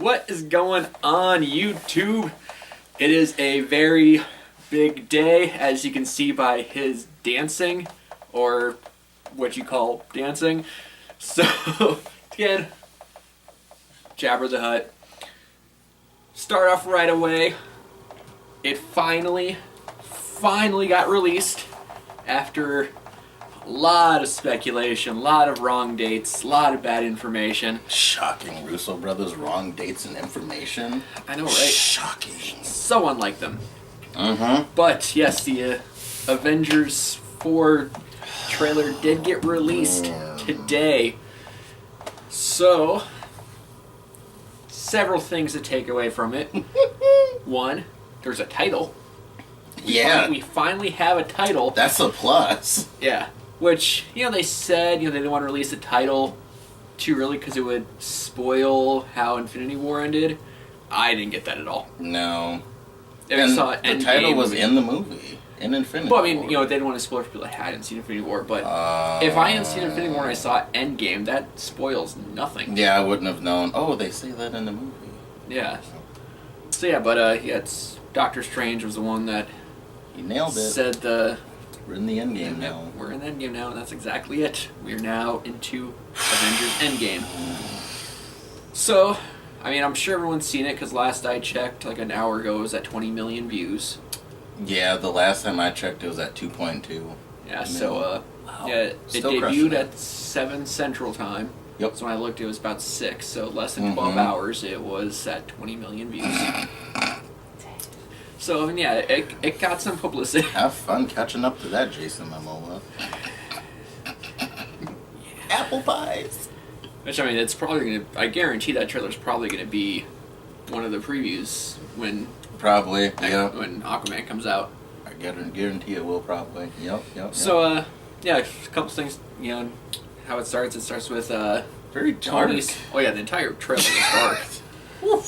What is going on, YouTube? It is a very big day, as you can see by his dancing, or what you call dancing. So, again, Jabba the Hutt. Start off right away. It finally got released after a lot of speculation, a lot of wrong dates, a lot of bad information. Shocking. Russo brothers, wrong dates and information. I know, right? Shocking. So unlike them. Mm-hmm. But yes, the Avengers 4 trailer did get released today. So, several things to take away from it. One, there's a title. We finally have a title. That's a plus. Yeah. Which, they said, they didn't want to release a title too early because it would spoil how Infinity War ended. I didn't get that at all. No. And saw the title was in the movie, in Infinity War. Well, I mean, they didn't want to spoil it for people that hadn't seen Infinity War, but if I hadn't seen Infinity War and I saw Endgame, that spoils nothing. Yeah, I wouldn't have known. Oh, they say that in the movie. Yeah. So yeah, but it's Doctor Strange was the one that he nailed it. Said we're in the Endgame now. We're in the Endgame now, and that's exactly it. We're now into Avengers Endgame. So, I mean, I'm sure everyone's seen it, because last I checked, like an hour ago, it was at 20 million views. Yeah, the last time I checked, it was at 2.2. Yeah, so, wow. yeah, it debuted at 7 Central Time. Yep. So when I looked, it was about 6, so less than 12 hours, it was at 20 million views. So, I mean, yeah, it got some publicity. Have fun catching up to that, Jason Momoa. Apple pies. Which, I mean, it's probably going to... I guarantee that trailer's probably going to be one of the previews when... Probably, yeah. When Aquaman comes out. I guarantee it will probably. Yep. So, yeah, a couple things, how it starts. It starts with, very dark. Oh, yeah, the entire trailer is dark.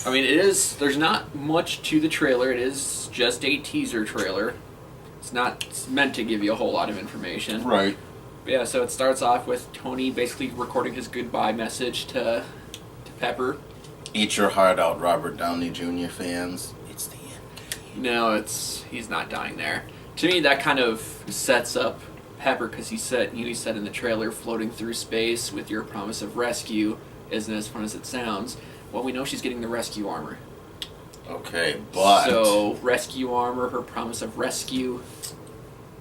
I mean, there's not much to the trailer. It is just a teaser trailer. It's not meant to give you a whole lot of information. Right. But yeah, so it starts off with Tony basically recording his goodbye message to Pepper. Eat your heart out, Robert Downey Jr. fans. It's the end. No, he's not dying there. To me, that kind of sets up Pepper, because he said in the trailer, floating through space with your promise of rescue isn't as fun as it sounds. Well, we know she's getting the rescue armor. Okay, but... So, rescue armor, her promise of rescue.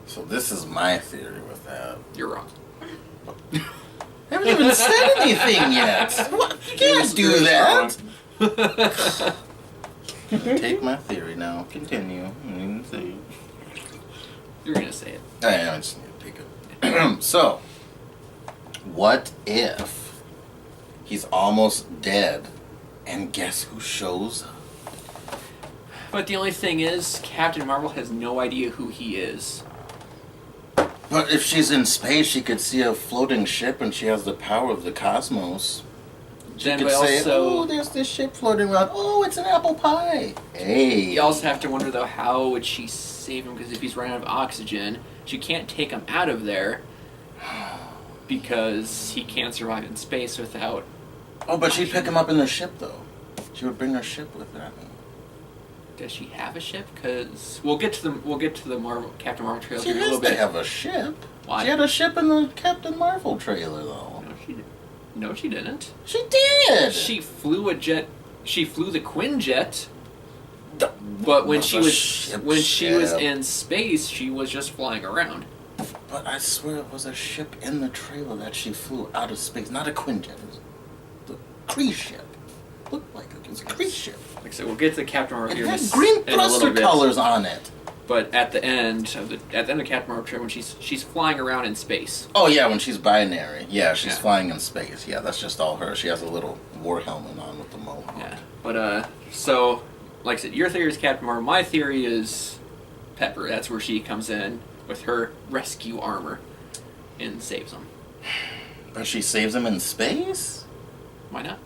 So this is my theory with that. You're wrong. I haven't even said anything yet. What? You can't do that. Take my theory now. Continue. You're going to say it. I just need to take it. So, what if he's almost dead? And guess who shows up? But the only thing is, Captain Marvel has no idea who he is. But if she's in space, she could see a floating ship and she has the power of the cosmos. She could say, oh, there's this ship floating around. Oh, it's an apple pie. Hey. You also have to wonder, though, how would she save him? Because if he's running out of oxygen, she can't take him out of there because he can't survive in space without... Oh, but she'd pick him up in the ship, though. She would bring her ship with her. Does she have a ship? Because we'll get to the Captain Marvel trailer in a little bit. She have a ship. Why? She had a ship in the Captain Marvel trailer, though. No, she didn't. She did. She flew a jet. She flew the Quinjet. But when she was in space, she was just flying around. But I swear it was a ship in the trailer that she flew out of space, not a Quinjet. It was the Kree ship. Looked like it was a Kree ship. Like I said, we'll get to the Captain Marvel here in green thruster colors on it. But at the end of Captain Marvel trailer, when she's flying around in space. Oh yeah, when she's binary. Yeah, she's flying in space. Yeah, that's just all her. She has a little war helmet on with the mohawk. Yeah, but so like I said, your theory is Captain Marvel. My theory is Pepper. That's where she comes in with her rescue armor and saves him. But she saves him in space? Why not?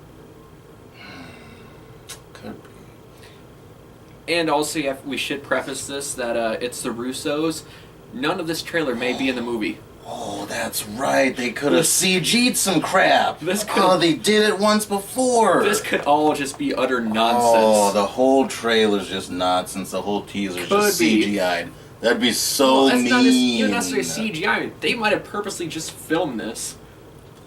Could be. And also, we should preface this that it's the Russos. None of this trailer may be in the movie. Oh, that's right. They could have CG'd some crap. This could. Oh, they did it once before. This could all just be utter nonsense. Oh, the whole trailer's just nonsense. The whole teaser's just CGI'd. That'd be so mean. That's not even necessarily CGI. They might have purposely just filmed this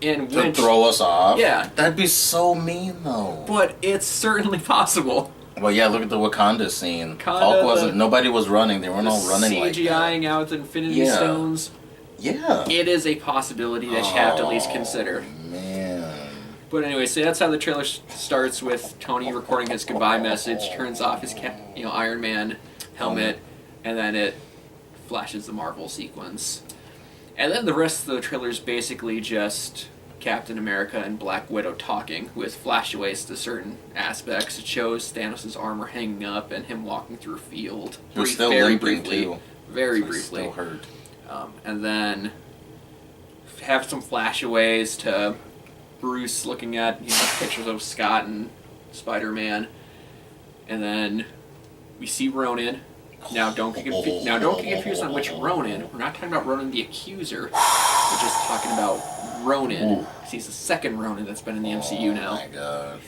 and to throw us off. Yeah, that'd be so mean, though. But it's certainly possible. Well, yeah, look at the Wakanda scene. Hulk wasn't. Nobody was running. They weren't all running like that. CGIing out the Infinity Stones. Yeah. It is a possibility that you have to at least consider. Man. But anyway, so that's how the trailer starts with Tony recording his goodbye message, turns off his Iron Man helmet, and then it flashes the Marvel sequence. And then the rest of the trailer is basically just Captain America and Black Widow talking with flashaways to certain aspects. It shows Thanos' armor hanging up and him walking through a field. Very briefly. Very briefly. Still hurt. And then have some flashaways to Bruce looking at pictures of Scott and Spider-Man, and then we see Ronan. Now don't get confused on which Ronan. We're not talking about Ronan the Accuser. We're just talking about Ronan. He's the second Ronan that's been in the MCU now. Oh my gosh.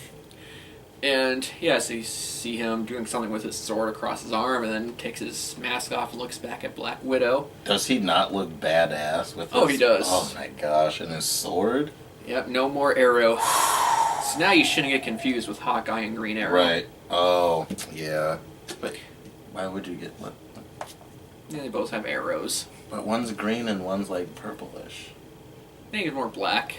And yeah, so you see him doing something with his sword across his arm, and then takes his mask off and looks back at Black Widow. Does he not look badass with he does. Oh my gosh, and his sword? Yep, no more Arrow. So now you shouldn't get confused with Hawkeye and Green Arrow. Right. Oh, yeah. But why would you get what? Yeah, they both have arrows. But one's green and one's like purplish. I think it's more black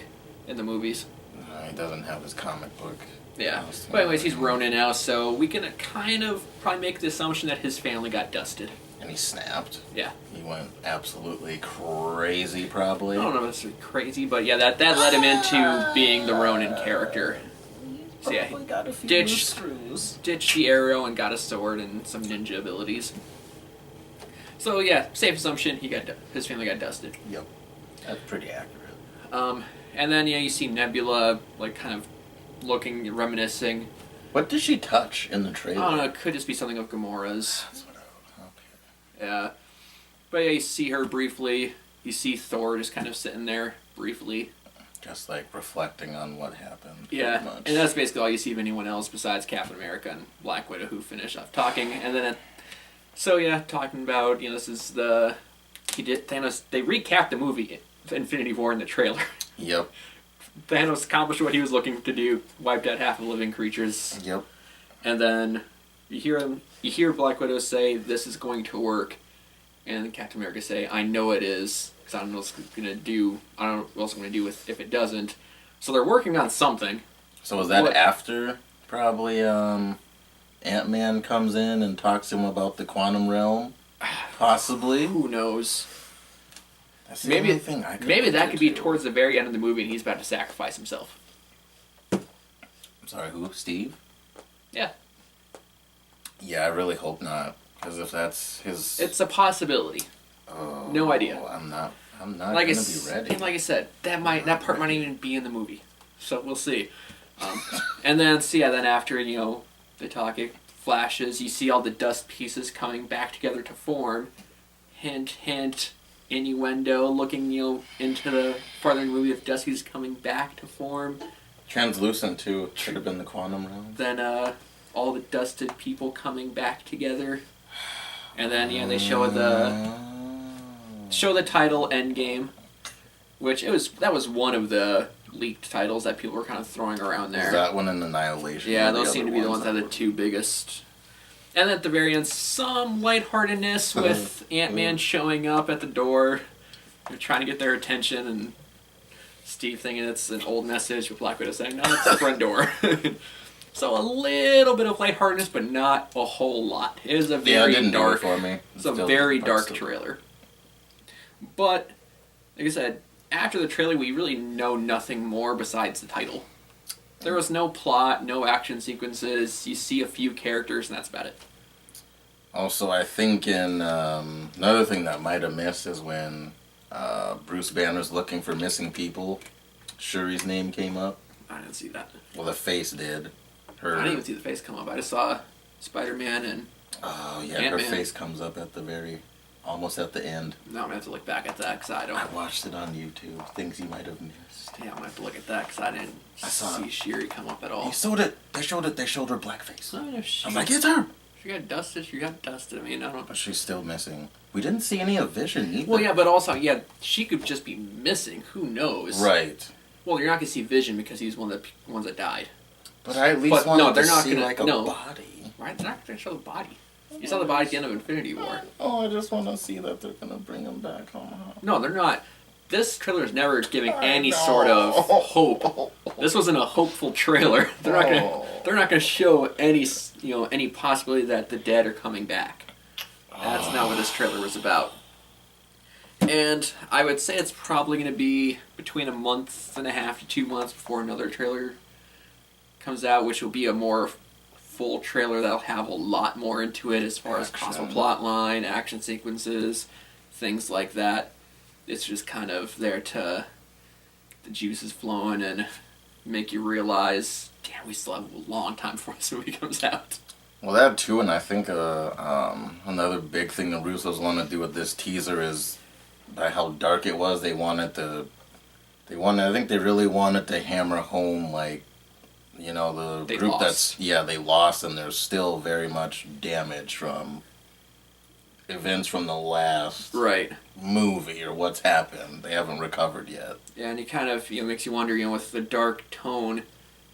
in the movies. No, he doesn't have his comic book. Yeah. But anyways, he's Ronin now, so we can kind of probably make the assumption that his family got dusted. And he snapped. Yeah. He went absolutely crazy, probably. I don't know if it's crazy, but yeah, that led him into being the Ronin character. So yeah, he ditched the arrow and got a sword and some ninja abilities. So yeah, safe assumption, his family got dusted. Yep. That's pretty accurate. And then you see Nebula like kind of looking, reminiscing. What did she touch in the trailer? I don't know. It could just be something of Gamora's. That's what okay. Yeah, but yeah, you see her briefly. You see Thor just kind of sitting there briefly, just like reflecting on what happened. Yeah, and that's basically all you see of anyone else besides Captain America and Black Widow, who finish off talking, and then talking about this is Thanos. They recapped the movie Infinity War in the trailer. Yep. Thanos accomplished what he was looking to do, wiped out half of the living creatures. Yep. And then you hear Black Widow say, "This is going to work," and Captain America say, "I know it is, because I don't know what it's going to do. I don't know what else I'm going to do if it doesn't." So they're working on something. So was that after probably Ant-Man comes in and talks to him about the quantum realm? Possibly. Who knows? That's the only thing I could maybe that could be towards the very end of the movie and he's about to sacrifice himself. I'm sorry, who? Steve? Yeah. Yeah, I really hope not. Because if that's his... It's a possibility. Oh, no idea. I'm not like going to be ready. Like I said, that part might even be in the movie. So we'll see. And then, then after, they talk, it flashes, you see all the dust pieces coming back together to form. Hint, hint, innuendo, looking, into the farther in the movie of dust pieces coming back to form. Translucent, too. Should have been the quantum realm. Then, all the dusted people coming back together. And then, they show the title Endgame, which that was one of the leaked titles that people were kind of throwing around there. Is that one in Annihilation? Yeah, those seem to be the ones that are the two biggest. And at the very end, some lightheartedness with Ant-Man showing up at the door. They're trying to get their attention, and Steve thinking it's an old message, with Black Widow saying, "No, it's the front door." So a little bit of lightheartedness, but not a whole lot. It is a very dark. For me. It's a very dark trailer. But, like I said, after the trailer, we really know nothing more besides the title. There was no plot, no action sequences. You see a few characters, and that's about it. Also, I think another thing that might have missed is when Bruce Banner's looking for missing people. Shuri's name came up. I didn't see that. Well, the face did. I didn't even see the face come up. I just saw Spider-Man and oh yeah, Ant-Man. her face comes up at the very Almost at the end. No, I'm gonna have to look back at that because I don't. I watched it on YouTube. Things you might have missed. Yeah, I'm gonna have to look at that because I didn't see Shiri come up at all. They showed it. They showed her blackface. I'm like, it's her. She got dusted. She got dusted. I mean, I don't know. But she's still missing. We didn't see any of Vision either. Well, yeah, but also, yeah, she could just be missing. Who knows? Right. Well, you're not gonna see Vision because he's one of the ones that died. But I at least wanted to see like a body. Right? They're not gonna show the body. You saw the body at the end of Infinity War. Oh, I just want to see that they're gonna bring him back home. No, they're not. This trailer is never giving any sort of hope. This wasn't a hopeful trailer. They're not gonna show any any possibility that the dead are coming back. That's not what this trailer was about. And I would say it's probably going to be between a month and a half to 2 months before another trailer comes out, which will be a more full trailer that'll have a lot more into it as far as possible plot line, action sequences, things like that. It's just kind of there to get the juices flowing and make you realize, damn, we still have a long time before this movie comes out. Well, that too, and I think another big thing the Russos want to do with this teaser is by how dark it was. I think they really wanted to hammer home, like, the group lost. They lost, and there's still very much damage from events from the last movie or what's happened. They haven't recovered yet. Yeah, and it kind of makes you wonder, with the dark tone,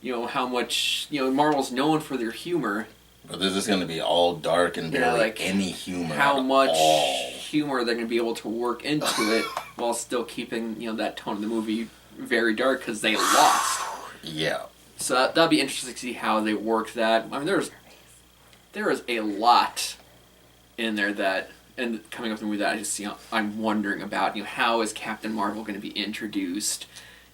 how much Marvel's known for their humor. But this is going to be all dark and barely any humor. How much humor they're going to be able to work into it while still keeping that tone of the movie very dark because they lost. Yeah. So that'll be interesting to see how they work that. I mean, there is a lot in there that, and coming up with the movie that I just I'm wondering about. How is Captain Marvel going to be introduced?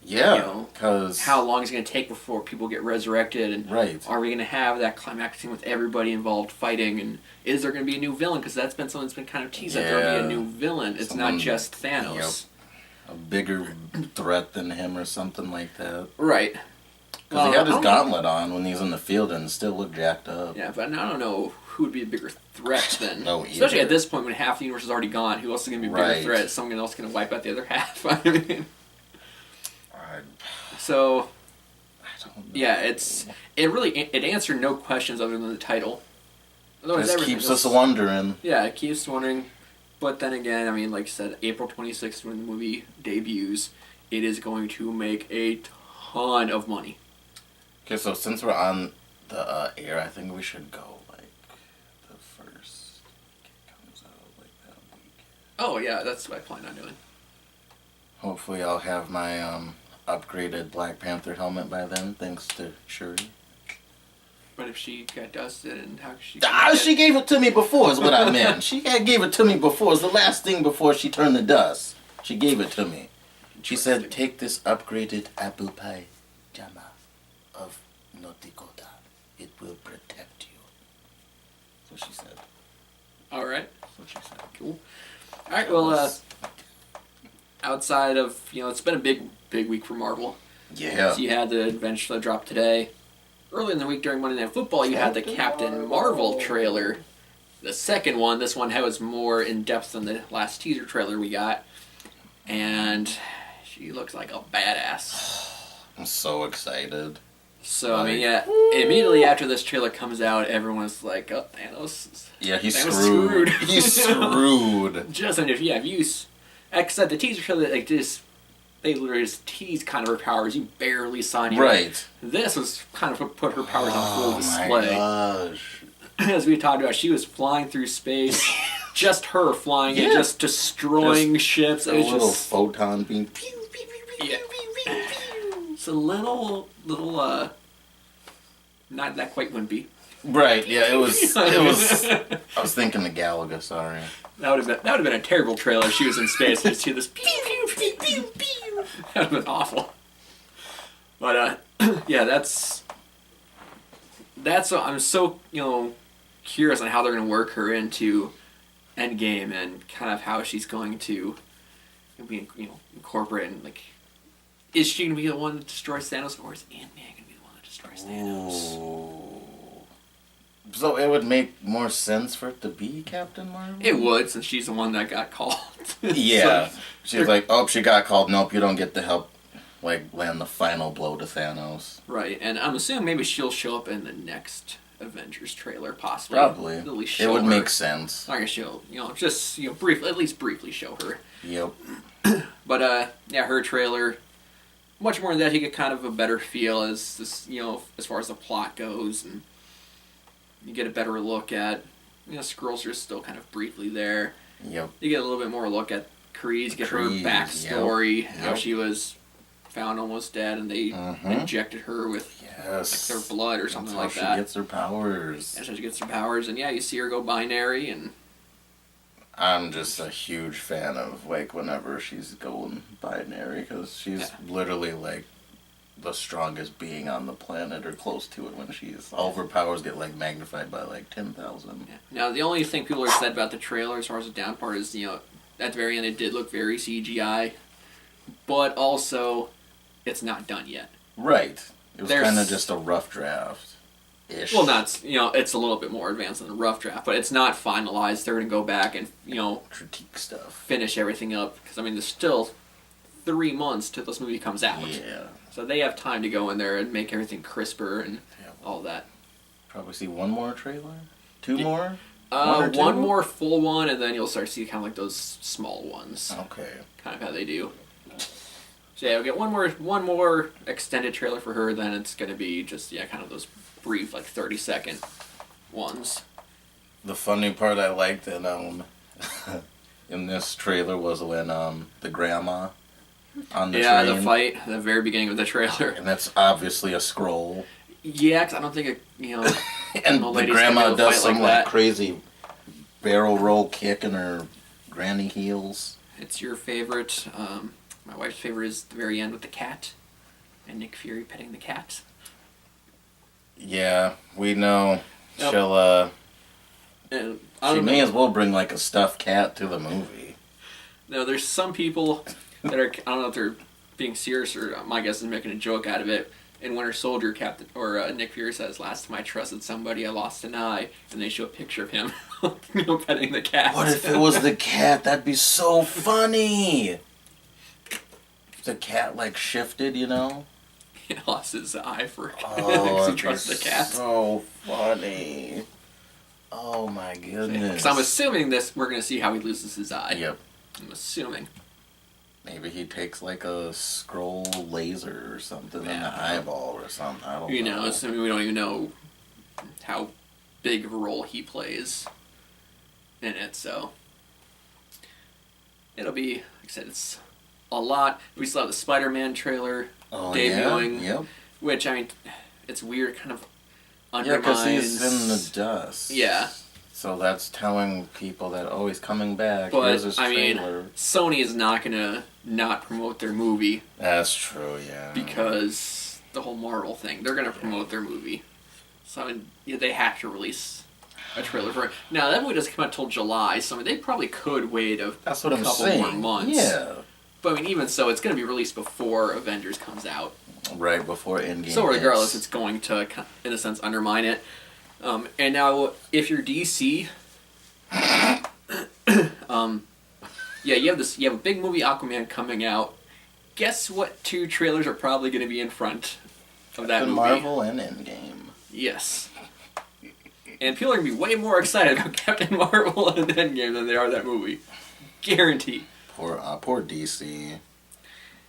Yeah, because how long is it going to take before people get resurrected, and are we going to have that climax scene with everybody involved fighting, and is there going to be a new villain? Because that's been something that's been kind of teased that there will be a new villain. It's not just Thanos. A bigger threat than him or something like that. Right. Because he had his gauntlet on when he was in the field and still looked jacked up. Yeah, but I don't know who would be a bigger threat than. No, especially at this point when half the universe is already gone. Who else is going to be a bigger threat? Is someone else going to wipe out the other half? I mean. So, yeah, it answered no questions other than the title. Otherwise, it keeps us wondering. Yeah, it keeps wondering. But then again, I mean, like I said, April 26th when the movie debuts, it is going to make a ton of money. Okay, so since we're on the air, I think we should go, like, the first it comes out, like, that week. Oh, yeah, that's what I plan on doing. Hopefully I'll have my, upgraded Black Panther helmet by then, thanks to Shuri. But if she got dusted, and how she... She gave it to me before is what I meant. She gave it to me before. It was the last thing before she turned to dust. She gave it to me. She said, take this upgraded apple pie jama of Notikota. It will protect you. That's what she said. Alright. That's what she said. Cool. Alright, well, outside of, it's been a big week for Marvel. Yeah. So you had the Avengers that dropped today. Early in the week during Monday Night Football, you had the Captain Marvel trailer. The second one, this one was more in depth than the last teaser trailer we got. And she looks like a badass. I'm so excited. So, I mean, yeah, immediately after this trailer comes out, everyone's like, oh, Thanos. Yeah, he's screwed. He's screwed. Just, if you except the teaser trailer, like, they literally just teased kind of her powers. You barely saw any. Right. This was kind of put her powers on full display. Oh my gosh. As we talked about, she was flying through space. Just her flying and just destroying ships. A little photon beam. Pew, pew, pew, pew, pew, pew, pew. It's a little, not that quite wimpy. Right. Yeah. It was. I was thinking the Galaga. Sorry. That would have been a terrible trailer if she was in space and you see this pew pew pew pew pew. That would have been awful. But yeah, that's I'm so curious on how they're going to work her into Endgame and kind of how she's going to be incorporate and like, is she going to be the one that destroys Thanos, or is Ant-Man going to be the one that destroys Thanos? Ooh. So it would make more sense for it to be Captain Marvel? It would, since she's the one that got called. Yeah. So, She's like, oh, she got called. Nope, you don't get to help, like, land the final blow to Thanos. right, and I'm assuming maybe she'll show up in the next Avengers trailer, possibly. Probably. At least it show would her. make sense. Like she'll, just, at least briefly show her. Yep. But, yeah, her trailer, much more than that, you get kind of a better feel as this, as far as the plot goes, and you get a better look at, Skrulls are still kind of briefly there. Yep. You get a little bit more look at Kreese, get her backstory, how she was found almost dead, and they injected her with their blood or something like that. She gets her powers. That's how she gets her powers, and yeah, you see her go binary, and I'm just a huge fan of, like, whenever she's going binary, because she's literally, like, the strongest being on the planet or close to it when all of her powers get, like, magnified by, like, 10,000. Yeah. Now, the only thing people have said about the trailer as far as the down part is, at the very end it did look very CGI, but also it's not done yet. Right. It was kind of just a rough draft. Ish. Well, not, it's a little bit more advanced than a rough draft, but it's not finalized. They're going to go back and, critique stuff. Finish everything up. Because, there's still 3 months till this movie comes out. Yeah. So they have time to go in there and make everything crisper and all that. Probably see one more trailer? 2 more? One more full one, and then you'll start to see kind of like those small ones. Okay. Kind of how they do. So yeah, we'll get one more extended trailer for her, then it's going to be just, kind of those brief, like 30-second ones. The funny part I liked in this trailer was when the grandma on the train. Yeah, the fight at the very beginning of the trailer. And that's obviously a scroll. Yeah, because I don't think and the grandma does some like crazy barrel roll kick in her granny heels. It's your favorite. My wife's favorite is the very end with the cat, and Nick Fury petting the cat. Yeah, we know. Yep. She may as well bring like a stuffed cat to the movie. No, there's some people that are, I don't know if they're being serious or my guess is making a joke out of it. In Winter Soldier, Nick Fury says, "Last time I trusted somebody, I lost an eye," and they show a picture of him, petting the cat. What if it was the cat? That'd be so funny. The cat like shifted, He lost his eye for because he trusts the cat. So funny. Oh my goodness. Because I'm assuming we're going to see how he loses his eye. Yep. I'm assuming. Maybe he takes like a scroll laser or something in the eyeball or something. I don't know. Assuming we don't even know how big of a role he plays in it, so it'll be, like I said, it's a lot. We still have the Spider-Man trailer debuting, which, it's weird, kind of undermines... Yeah, because he's in the dust. Yeah. So that's telling people that, he's coming back. But, here's his trailer. Sony is not going to not promote their movie. That's true, yeah. Because the whole Marvel thing, they're going to promote their movie. So, they have to release a trailer for it. Now, that movie doesn't come out until July, so they probably could wait a couple more months. Yeah. But, even so, it's going to be released before Avengers comes out. Right, before Endgame. So, regardless, it's going to, in a sense, undermine it. And now, if you're DC, you have a big movie Aquaman coming out. Guess what 2 trailers are probably going to be in front of that movie? Marvel and Endgame. Yes. And people are going to be way more excited about Captain Marvel and Endgame than they are that movie. Guaranteed. Poor DC.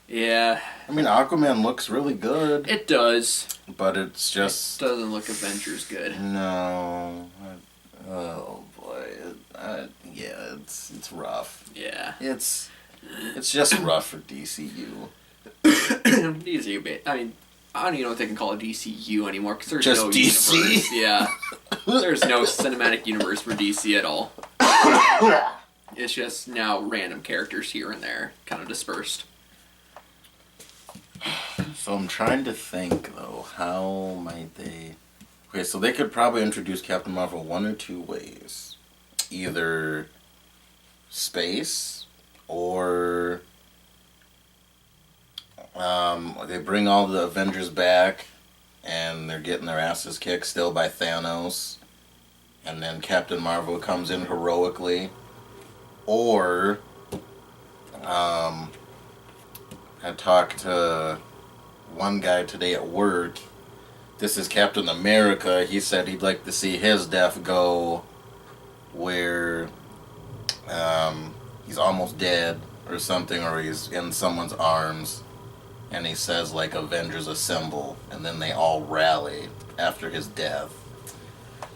Yeah. Aquaman looks really good. It does. But it's just... It doesn't look Avengers good. No. Oh, boy. It's rough. Yeah. It's just rough for DCU. DCU, I don't even know what they can call a DCU anymore, because there's just no DC? universe. Yeah. There's no cinematic universe for DC at all. It's just now random characters here and there, kind of dispersed. So I'm trying to think, though, how might they... Okay, so they could probably introduce Captain Marvel one or 2 ways. Either space, or they bring all the Avengers back, and they're getting their asses kicked still by Thanos, and then Captain Marvel comes in heroically, or I talked to one guy today at work. This is Captain America. He said he'd like to see his death go where he's almost dead or something, or he's in someone's arms, and he says like Avengers assemble, and then they all rally after his death.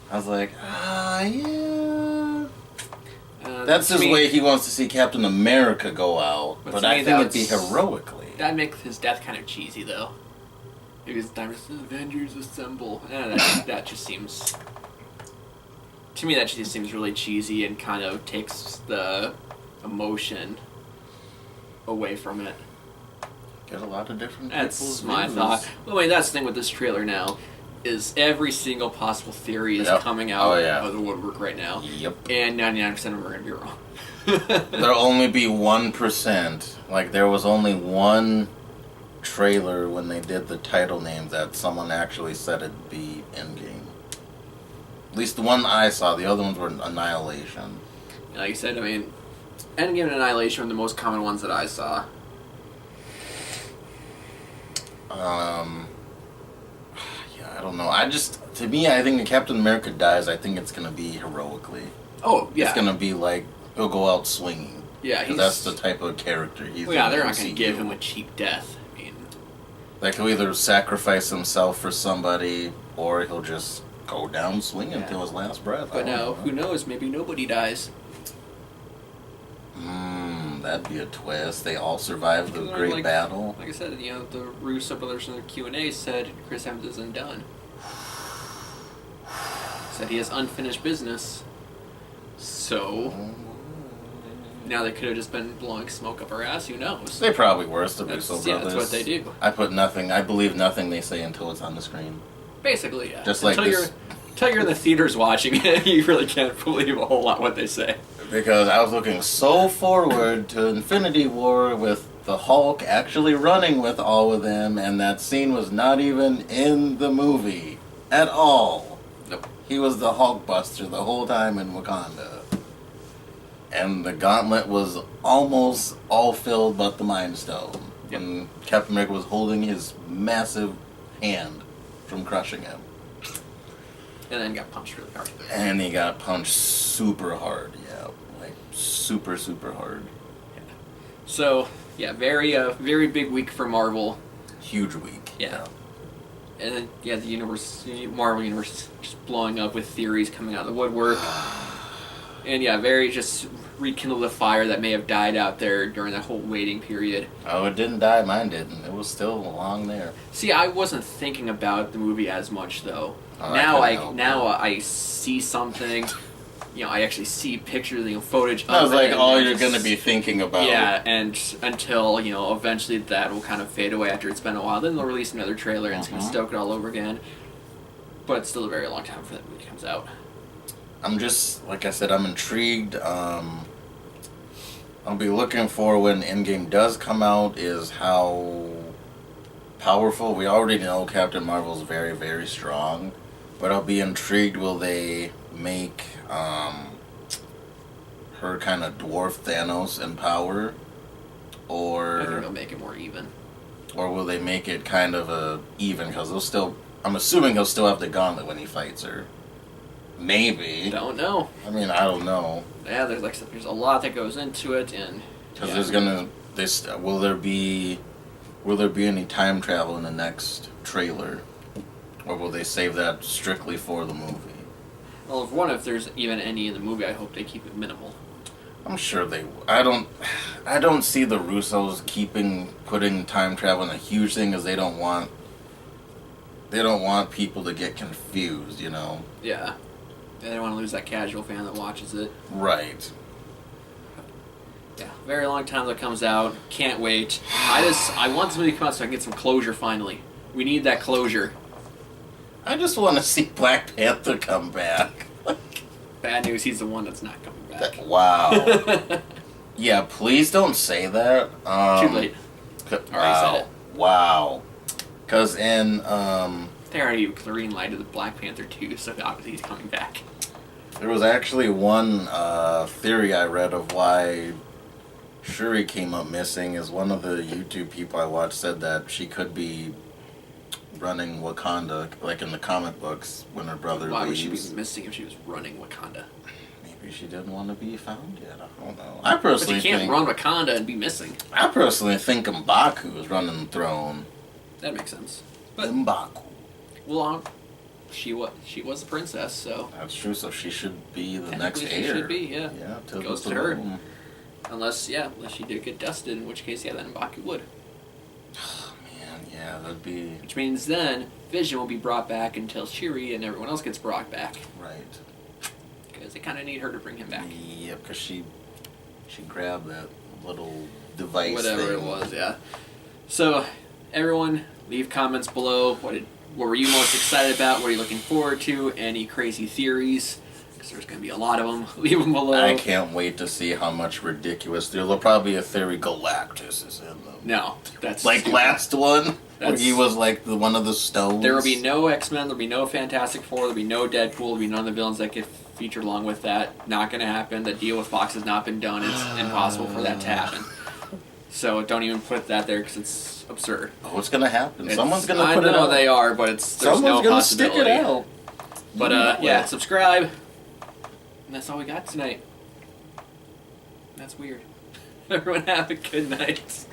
I was like, yeah. That's his way he wants to see Captain America go out, but I think it'd be heroically. That'd make his death kind of cheesy, though. Because Avengers assemble. That just seems... To me, that just seems really cheesy and kind of takes the emotion away from it. Get a lot of different That's my thought. Well, I mean, that's the thing with this trailer now, is every single possible theory is coming out of the woodwork right now. Yep. And 99% of them are going to be wrong. There'll only be 1%. Like, there was only one trailer when they did the title names that someone actually said it'd be Endgame. At least the one I saw. The other ones were Annihilation. Like you said, I mean, Endgame and Annihilation were the most common ones that I saw. Yeah, I don't know. To me, I think if Captain America dies, I think it's going to be heroically. Oh, yeah. It's going to be like, he'll go out swinging. Yeah, that's the type of character he's Well, yeah, they're not going to give him a cheap death. I mean... Like, he'll either sacrifice himself for somebody, or he'll just go down swinging until his last breath. But now, who knows? Maybe nobody dies. That'd be a twist. They all survived the great battle. Like I said, the Russo brothers in the Q&A said Chris Evans isn't done. Said he has unfinished business. So, now they could have just been blowing smoke up our ass. Who knows? They probably were. The Russo brothers. Yeah, that's what they do. I believe nothing they say until it's on the screen. Basically, yeah. Just like until you're in the theaters watching it, you really can't believe a whole lot what they say. Because I was looking so forward to Infinity War with the Hulk actually running with all of them, and that scene was not even in the movie at all. Nope. He was the Hulkbuster the whole time in Wakanda. And the gauntlet was almost all filled but the Mind Stone. Yep. And Captain America was holding his massive hand from crushing him. And then got punched really hard. And he got punched super hard, yeah. Like, super, super hard. Yeah. So, yeah, very big week for Marvel. Huge week. Yeah. And then, the Marvel Universe is just blowing up with theories coming out of the woodwork. And yeah, very just rekindle the fire that may have died out there during that whole waiting period. Oh, it didn't die. Mine didn't. It was still along there. See, I wasn't thinking about the movie as much, though. Oh, now I see something. I actually see pictures, footage of it. That was like all you're going to be thinking about. Yeah, and until, eventually that will kind of fade away after it's been a while. Then they'll release another trailer and it's going to stoke it all over again. But it's still a very long time for that movie comes out. I'm just, like I said, I'm intrigued. I'll be looking for when Endgame does come out is how powerful. We already know Captain Marvel's very, very strong. But I'll be intrigued, will they make her kind of dwarf Thanos in power? I think they'll make it more even. Or will they make it kind of even? Because I'm assuming he'll still have the gauntlet when he fights her. Maybe. Don't know. I mean, I don't know. Yeah, there's a lot that goes into it, and because will there be any time travel in the next trailer, or will they save that strictly for the movie? Well, if there's even any in the movie, I hope they keep it minimal. I'm sure they. I don't see the Russos putting time travel in a huge thing, because they don't want people to get confused, Yeah. They don't want to lose that casual fan that watches it. Right. Yeah, very long time that comes out. Can't wait. I want this movie to come out so I can get some closure finally. We need that closure. I just want to see Black Panther come back. Bad news, he's the one that's not coming back. Wow. Yeah, please don't say that. Too late. Already said it. Wow. Because in... They already green lighted the Black Panther 2, so obviously he's coming back. There was actually one theory I read of why Shuri came up missing. Is one of the YouTube people I watched said that she could be running Wakanda, like in the comic books, when her brother Why leaves. would she be missing if she was running Wakanda? Maybe she didn't want to be found yet. I don't know. I personally But you can't think, run Wakanda and be missing. I personally think M'Baku is running the throne. That makes sense. But M'Baku. well, she was the princess, so That's true. So she should be the next technically she heir. should be, yeah. Yeah, to Goes the to her. throne. Unless she did get dusted, in which case, yeah, then M'Baku would. Oh, man, yeah, that'd be Which means then Vision will be brought back until Shuri and everyone else gets brought back. right. Because they kind of need her to bring him back. Yeah, because she grabbed that little device. Whatever thing. it was, yeah. So, everyone, leave comments below. What were you most excited about? What are you looking forward to? Any crazy theories? Because there's going to be a lot of them. Leave them below. I can't wait to see how much ridiculous. There'll probably be a theory Galactus is in them. No, that's like stupid. last one, where That's- he was like one of the stones. There will be no X-Men, there'll be no Fantastic Four, there'll be no Deadpool, there'll be none of the villains that get featured along with that. Not going to happen. The deal with Fox has not been done. It's impossible for that to happen. So don't even put that there because it's absurd. Oh, it's gonna happen. Someone's gonna I put it know out. they are, but there's Someone's no gonna stick possibility. it out. But yeah, subscribe. And that's all we got tonight. That's weird. Everyone have a good night.